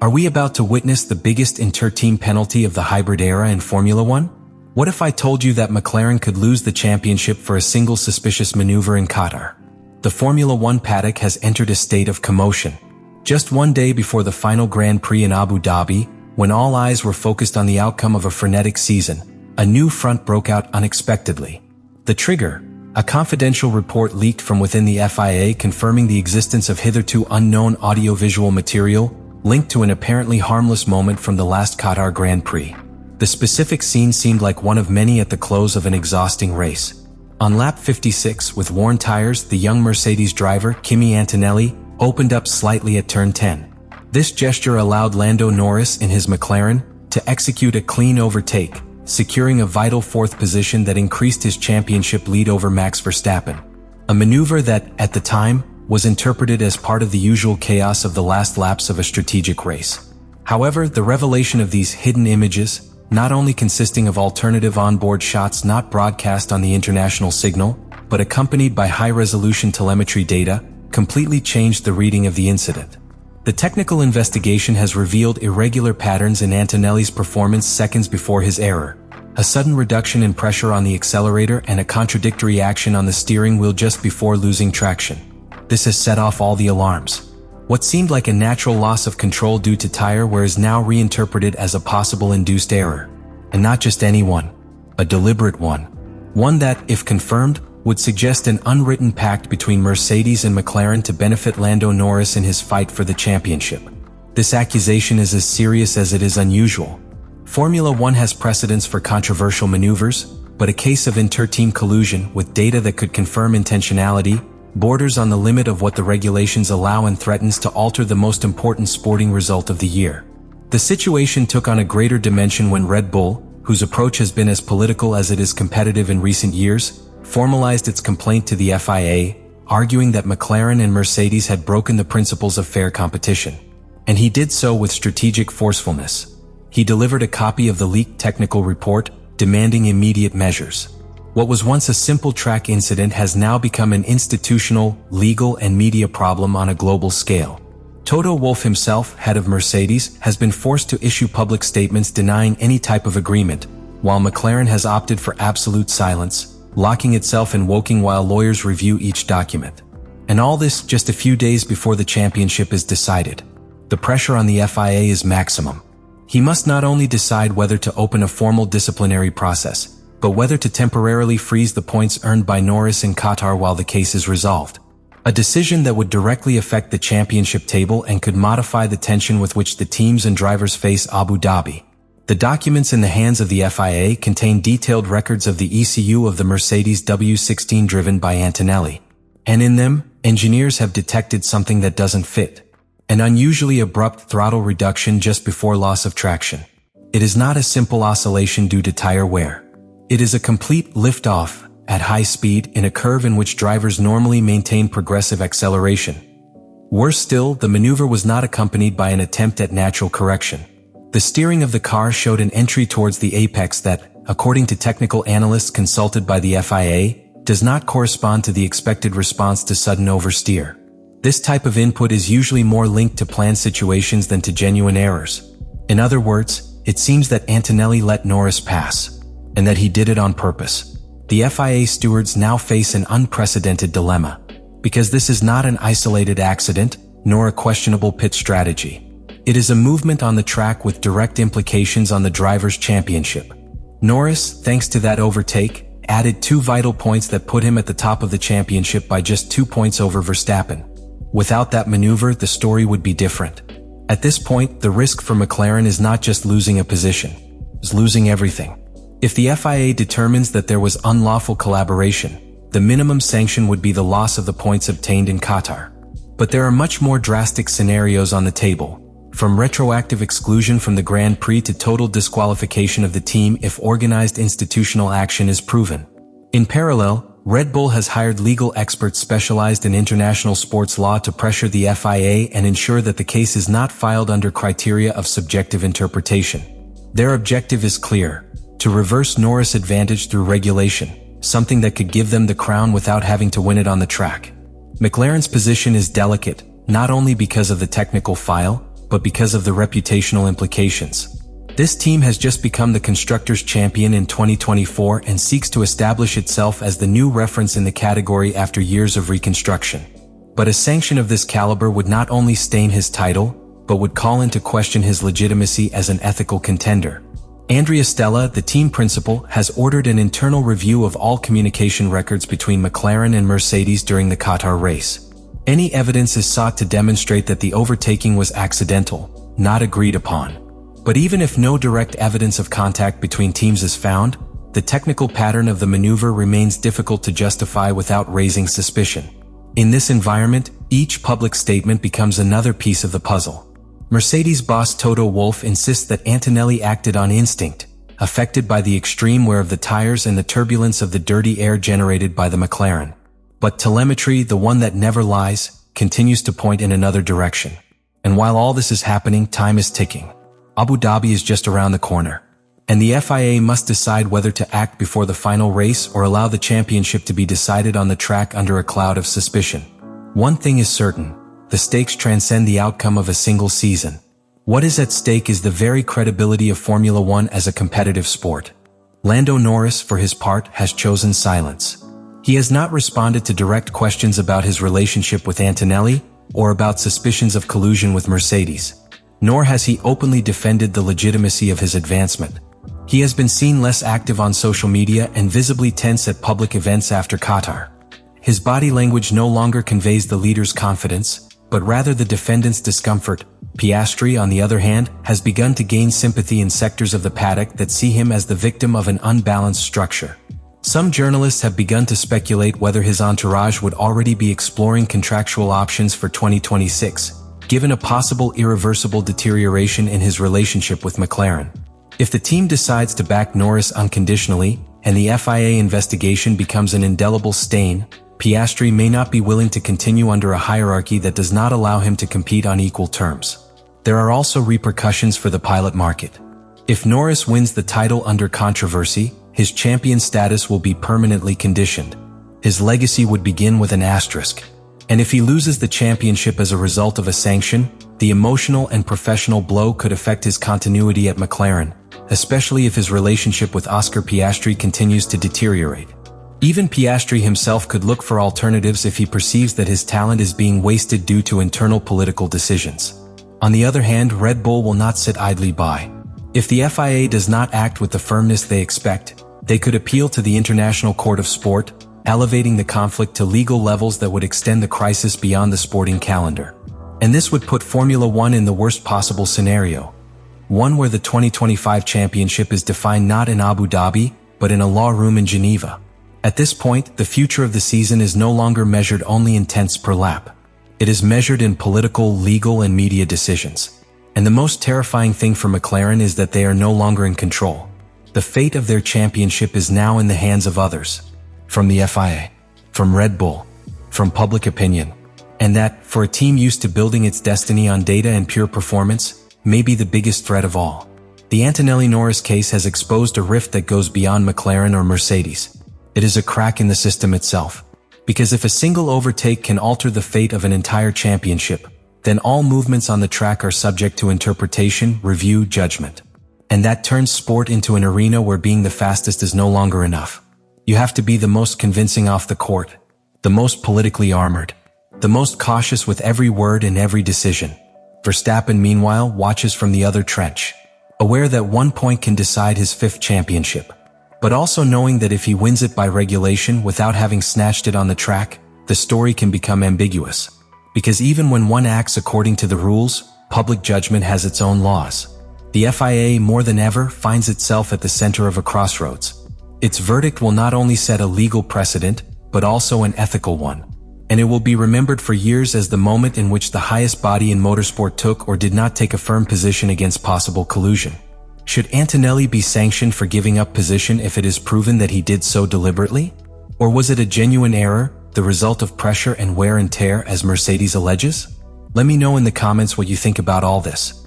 Are we about to witness the biggest inter-team penalty of the hybrid era in Formula One? What if I told you that McLaren could lose the championship for a single suspicious maneuver in Qatar? The Formula One paddock has entered a state of commotion. Just one day before the final Grand Prix in Abu Dhabi, when all eyes were focused on the outcome of a frenetic season, a new front broke out unexpectedly. The trigger, a confidential report leaked from within the FIA confirming the existence of hitherto unknown audiovisual material linked to an apparently harmless moment from the last Qatar Grand Prix. The specific scene seemed like one of many at the close of an exhausting race. On lap 56, with worn tires, the young Mercedes driver, Kimi Antonelli, opened up slightly at turn 10. This gesture allowed Lando Norris in his McLaren to execute a clean overtake, securing a vital fourth position that increased his championship lead over Max Verstappen. A maneuver that, at the time, was interpreted as part of the usual chaos of the last laps of a strategic race. However, the revelation of these hidden images, not only consisting of alternative onboard shots not broadcast on the international signal, but accompanied by high-resolution telemetry data, completely changed the reading of the incident. The technical investigation has revealed irregular patterns in Antonelli's performance seconds before his error, a sudden reduction in pressure on the accelerator and a contradictory action on the steering wheel just before losing traction. This has set off all the alarms. What seemed like a natural loss of control due to tire wear is now reinterpreted as a possible induced error. And not just any one, a deliberate one. One that, if confirmed, would suggest an unwritten pact between Mercedes and McLaren to benefit Lando Norris in his fight for the championship. This accusation is as serious as it is unusual. Formula One has precedents for controversial maneuvers, but a case of inter-team collusion with data that could confirm intentionality borders on the limit of what the regulations allow and threatens to alter the most important sporting result of the year. The situation took on a greater dimension when Red Bull, whose approach has been as political as it is competitive in recent years, formalized its complaint to the FIA, arguing that McLaren and Mercedes had broken the principles of fair competition. And he did so with strategic forcefulness. He delivered a copy of the leaked technical report, demanding immediate measures. What was once a simple track incident has now become an institutional, legal, and media problem on a global scale. Toto Wolff himself, head of Mercedes, has been forced to issue public statements denying any type of agreement, while McLaren has opted for absolute silence, locking itself in Woking while lawyers review each document. And all this just a few days before the championship is decided. The pressure on the FIA is maximum. He must not only decide whether to open a formal disciplinary process, but whether to temporarily freeze the points earned by Norris in Qatar while the case is resolved. A decision that would directly affect the championship table and could modify the tension with which the teams and drivers face Abu Dhabi. The documents in the hands of the FIA contain detailed records of the ECU of the Mercedes W16 driven by Antonelli. And in them, engineers have detected something that doesn't fit. An unusually abrupt throttle reduction just before loss of traction. It is not a simple oscillation due to tire wear. It is a complete lift-off at high speed in a curve in which drivers normally maintain progressive acceleration. Worse still, the maneuver was not accompanied by an attempt at natural correction. The steering of the car showed an entry towards the apex that, according to technical analysts consulted by the FIA, does not correspond to the expected response to sudden oversteer. This type of input is usually more linked to planned situations than to genuine errors. In other words, it seems that Antonelli let Norris pass, and that he did it on purpose. The FIA stewards now face an unprecedented dilemma, because this is not an isolated accident, nor a questionable pit strategy. It is a movement on the track with direct implications on the driver's championship. Norris, thanks to that overtake, added 2 vital points that put him at the top of the championship by just 2 points over Verstappen. Without that maneuver, the story would be different. At this point, the risk for McLaren is not just losing a position, it's losing everything. If the FIA determines that there was unlawful collaboration, the minimum sanction would be the loss of the points obtained in Qatar. But there are much more drastic scenarios on the table. From retroactive exclusion from the Grand Prix to total disqualification of the team if organized institutional action is proven. In parallel, Red Bull has hired legal experts specialized in international sports law to pressure the FIA and ensure that the case is not filed under criteria of subjective interpretation. Their objective is clear: to reverse Norris' advantage through regulation, something that could give them the crown without having to win it on the track. McLaren's position is delicate, not only because of the technical file, but because of the reputational implications. This team has just become the Constructors' Champion in 2024 and seeks to establish itself as the new reference in the category after years of reconstruction. But a sanction of this caliber would not only stain his title, but would call into question his legitimacy as an ethical contender. Andrea Stella, the team principal, has ordered an internal review of all communication records between McLaren and Mercedes during the Qatar race. Any evidence is sought to demonstrate that the overtaking was accidental, not agreed upon. But even if no direct evidence of contact between teams is found, the technical pattern of the maneuver remains difficult to justify without raising suspicion. In this environment, each public statement becomes another piece of the puzzle. Mercedes boss Toto Wolff insists that Antonelli acted on instinct, affected by the extreme wear of the tires and the turbulence of the dirty air generated by the McLaren. But telemetry, the one that never lies, continues to point in another direction. And while all this is happening, time is ticking. Abu Dhabi is just around the corner. And the FIA must decide whether to act before the final race or allow the championship to be decided on the track under a cloud of suspicion. One thing is certain. The stakes transcend the outcome of a single season. What is at stake is the very credibility of Formula One as a competitive sport. Lando Norris, for his part, has chosen silence. He has not responded to direct questions about his relationship with Antonelli or about suspicions of collusion with Mercedes. Nor has he openly defended the legitimacy of his advancement. He has been seen less active on social media and visibly tense at public events after Qatar. His body language no longer conveys the leader's confidence, but rather the defendant's discomfort. Piastri, on the other hand, has begun to gain sympathy in sectors of the paddock that see him as the victim of an unbalanced structure. Some journalists have begun to speculate whether his entourage would already be exploring contractual options for 2026, given a possible irreversible deterioration in his relationship with McLaren. If the team decides to back Norris unconditionally, and the FIA investigation becomes an indelible stain, Piastri may not be willing to continue under a hierarchy that does not allow him to compete on equal terms. There are also repercussions for the pilot market. If Norris wins the title under controversy, his champion status will be permanently conditioned. His legacy would begin with an asterisk. And if he loses the championship as a result of a sanction, the emotional and professional blow could affect his continuity at McLaren, especially if his relationship with Oscar Piastri continues to deteriorate. Even Piastri himself could look for alternatives if he perceives that his talent is being wasted due to internal political decisions. On the other hand, Red Bull will not sit idly by. If the FIA does not act with the firmness they expect, they could appeal to the International Court of Sport, elevating the conflict to legal levels that would extend the crisis beyond the sporting calendar. And this would put Formula One in the worst possible scenario. One where the 2025 championship is defined not in Abu Dhabi, but in a law room in Geneva. At this point, the future of the season is no longer measured only in tenths per lap. It is measured in political, legal, and media decisions. And the most terrifying thing for McLaren is that they are no longer in control. The fate of their championship is now in the hands of others. From the FIA, from Red Bull, from public opinion. And that, for a team used to building its destiny on data and pure performance, may be the biggest threat of all. The Antonelli-Norris case has exposed a rift that goes beyond McLaren or Mercedes. It is a crack in the system itself. Because if a single overtake can alter the fate of an entire championship, then all movements on the track are subject to interpretation, review, judgment. And that turns sport into an arena where being the fastest is no longer enough. You have to be the most convincing off the court, the most politically armored, the most cautious with every word and every decision. Verstappen, meanwhile, watches from the other trench, aware that 1 point can decide his 5th championship. But also knowing that if he wins it by regulation without having snatched it on the track, the story can become ambiguous. Because even when one acts according to the rules, public judgment has its own laws. The FIA, more than ever, finds itself at the center of a crossroads. Its verdict will not only set a legal precedent, but also an ethical one. And it will be remembered for years as the moment in which the highest body in motorsport took or did not take a firm position against possible collusion. Should Antonelli be sanctioned for giving up position if it is proven that he did so deliberately? Or was it a genuine error, the result of pressure and wear and tear as Mercedes alleges? Let me know in the comments what you think about all this.